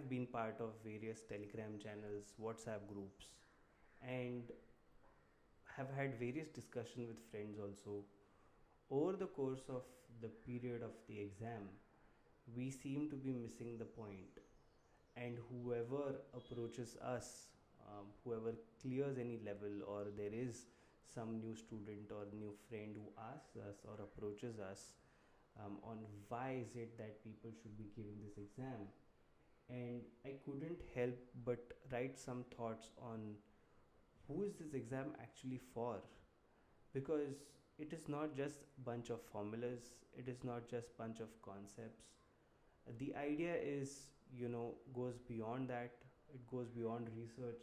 have been part of various Telegram channels, WhatsApp groups, and have had various discussions with friends also. Over the course of the period of the exam, we seem to be missing the point, and whoever approaches us, whoever clears any level, or there is some new student or new friend who asks us or approaches us on why is it that people should be giving this exam, and I couldn't help but write some thoughts on who is this exam actually for, because it is not just bunch of formulas, it is not just bunch of concepts. The idea is, goes beyond that. It goes beyond research.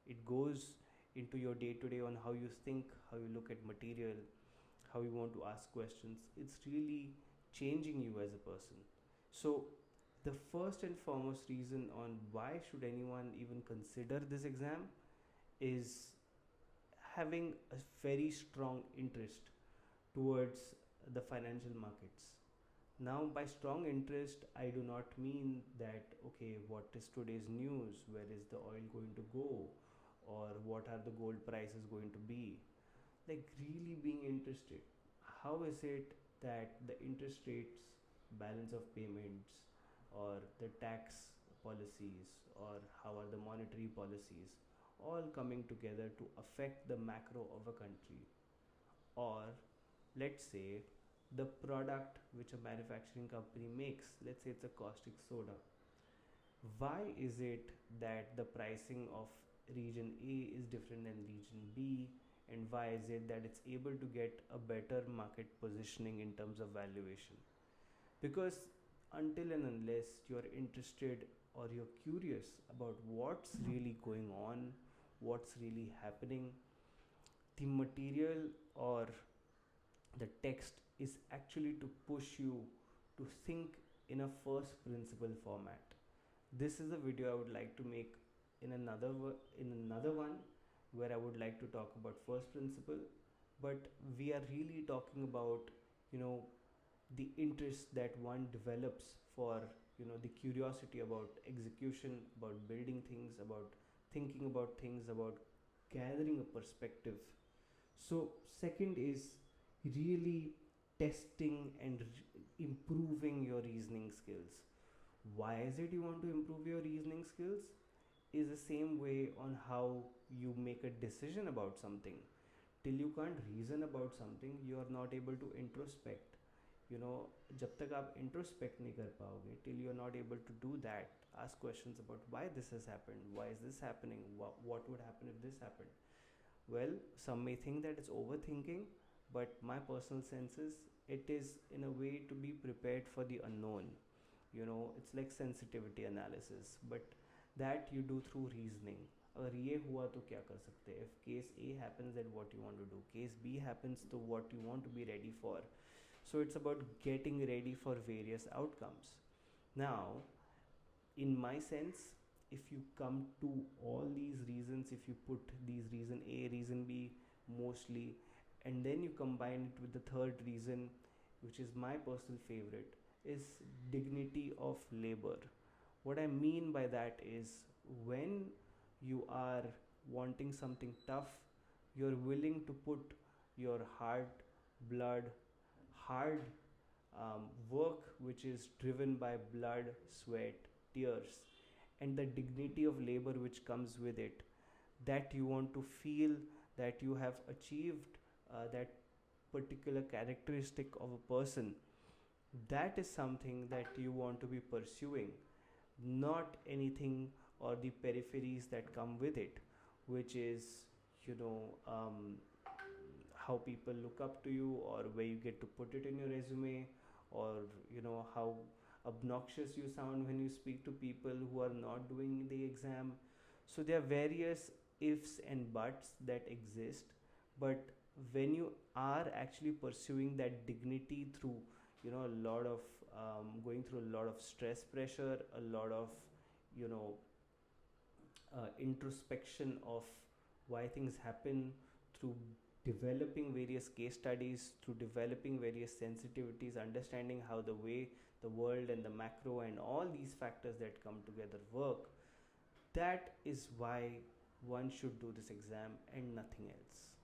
It goes into your day to day, on how you think, how you look at material, how you want to ask questions. It's really changing you as a person. So the first and foremost reason on why should anyone even consider this exam is having a very strong interest towards the financial markets. Now, by strong interest, I do not mean that, okay, what is today's news? Where is the oil going to go? Or what are the gold prices going to be? Like, really being interested. How is it that the interest rates, balance of payments, or the tax policies, or how are the monetary policies all coming together to affect the macro of a country? Or let's say the product which a manufacturing company makes, let's say it's a caustic soda. Why is it that the pricing of region A is different than region B, and why is it that it's able to get a better market positioning in terms of valuation? Because until and unless you're interested or you're curious about what's really going on, what's really happening, the material or the text is actually to push you to think in a first principle format. This is a video I would like to make in another one, where I would like to talk about first principle, but we are really talking about, the interest that one develops for, the curiosity about execution, about building things, about thinking about things, about gathering a perspective. So second is really testing and improving your reasoning skills. Why is it you want to improve your reasoning skills? Is the same way on how you make a decision about something. Till you can't reason about something, you are not able to introspect. जब तक आप introspect नहीं कर पाओगे, till you are not able to do that, ask questions about why this has happened, why is this happening, what would happen if this happened. Well, some may think that it's overthinking, but my personal sense is it is in a way to be prepared for the unknown. It's like sensitivity analysis, but that you do through reasoning. अगर ये हुआ तो क्या कर सकते हैं? If case A happens, then what you want to do? Case B happens, to what you want to be ready for. So it's about getting ready for various outcomes. Now, in my sense, if you come to all these reasons, if you put these reason A, reason B mostly, and then you combine it with the third reason, which is my personal favorite, is dignity of labor. What I mean by that is, when you are wanting something tough, you're willing to put your heart, blood, hard work, which is driven by blood, sweat, tears, and the dignity of labor which comes with it, that you want to feel that you have achieved that particular characteristic of a person. That is something that you want to be pursuing, not anything or the peripheries that come with it, which is, how people look up to you, or where you get to put it in your resume, or how obnoxious you sound when you speak to people who are not doing the exam. So there are various ifs and buts that exist, but when you are actually pursuing that dignity through, a lot of going through a lot of stress, pressure, a lot of, introspection of why things happen, through developing various case studies, through developing various sensitivities, understanding how the way the world and the macro and all these factors that come together work, that is why one should do this exam and nothing else.